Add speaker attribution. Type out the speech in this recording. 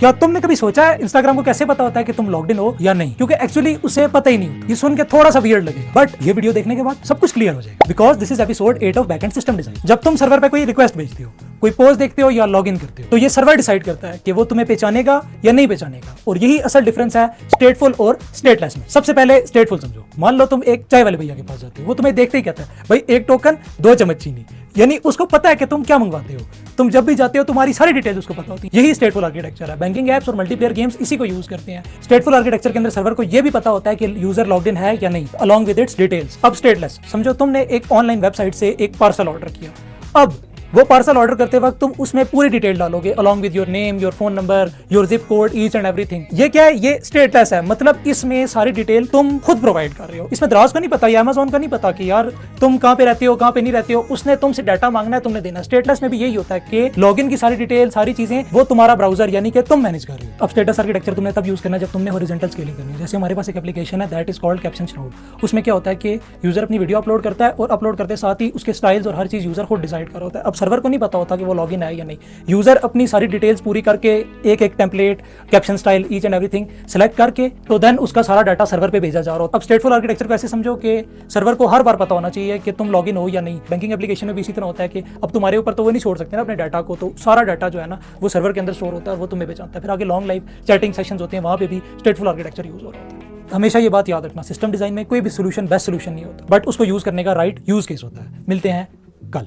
Speaker 1: क्या तुमने कभी सोचा है इंस्टाग्राम को कैसे पता होता है कि तुम लॉग्ड इन हो या नहीं? क्योंकि एक्चुअली उसे पता ही नहीं होता। ये सुन के थोड़ा सा वियर्ड लगेगा, बट ये वीडियो देखने के बाद सब कुछ क्लियर हो जाएगा। Because this is episode 8 of backend system design. जब तुम सर्वर पे कोई रिक्वेस्ट भेजते हो, कोई पोस्ट देखते हो या लॉग इन करते हो, तो ये सर्वर डिसाइड करता है कि वो तुम्हें पहचानेगा या नहीं पहचानेगा। और यही असल डिफरेंस है स्टेटफुल और स्टेटलेस में। सबसे पहले स्टेटफुल समझो। मान लो तुम एक चाय वाले भैया के पास जाते हो, वो तुम्हें देखते ही कहता है भाई 1 टोकन 2 चम्मच चीनी, यानी उसको पता है कि तुम क्या मंगवाते हो। तुम जब भी जाते हो तुम्हारी सारी डिटेल्स उसको पता होती है। यही स्टेटफुल आर्किटेक्चर है। बैंकिंग एप्स और मल्टीप्लेयर गेम्स इसी को यूज करते हैं। स्टेटफुल आर्किटेक्चर के अंदर सर्वर को यह भी पता होता है कि यूजर लॉग्ड इन है या नहीं, अलॉन्ग विद इट्स डिटेल्स। अब स्टेटलेस समझो, तुमने एक ऑनलाइन वेबसाइट से एक पार्सल ऑर्डर किया। अब वो पार्सल ऑर्डर करते वक्त तुम उसमें पूरी डिटेल डालोगे along with your name, your phone number, your zip code, each and everything. ये क्या है? ये स्टेटलेस है। मतलब इसमें सारी डिटेल तुम खुद प्रोवाइड कर रहे हो। इसमें दराज का नहीं पता या अमेजोन का नहीं पता कि यार तुम कहाँ पे रहते हो, कहाँ पे नहीं रहते हो। उसने तुमसे डाटा मांगना है, तुमने देना। स्टेटस में भी यही होता है कि लॉगिन की सारी डिटेल, सारी चीजें वो तुम्हारा ब्राउजर यानी कि तुम मैनेज कर रहे हो। अब स्टेटस आर्किटेक्चर तुमने तब यूज करना जब तुमने हॉरिजॉन्टल स्केलिंग करनी है। जैसे हमारे पास एक एप्लीकेशन है दैट इज कॉल्ड कैप्शन स्नोड। उसमें क्या होता है कि यूजर अपनी वीडियो अपलोड करता है और अपलोड करते साथ ही उसके स्टाइल्स और हर चीज यूजर खुद डिसाइड कर रहा होता है। अब सर्वर को नहीं पता होता कि वो लॉगिन है या नहीं। यूजर अपनी सारी डिटेल्स पूरी करके एक एक template, caption style, each and everything select करके तो देन उसका सारा डाटा सर्वर पे भेजा जा रहा हो। अब स्टेटफुल आर्किटेक्चर को ऐसे समझो कि सर्वर को हर बार पता होना चाहिए कि तुम लॉगिन हो या नहीं। बैंकिंग एप्लीकेशन में भी इसी तरह होता है कि अब तुम्हारे ऊपर तो वो नहीं छोड़ सकते ना अपने डाटा को, तो सारा डाटा जो है ना वो सर्वर के अंदर स्टोर होता है और वो तुम्हें बेचाता है। फिर आगे लॉन्ग लाइव चैटिंग सेशंस होते हैं, वहां पे भी स्टेटफुल आर्किटेक्चर यूज हो रहा होता है। हमेशा ये बात याद रखना, सिस्टम डिजाइन में कोई भी सोल्यूशन बेस्ट सोल्यूशन नहीं होता, बट उसको यूज करने का राइट यूज केस होता है। मिलते हैं कल।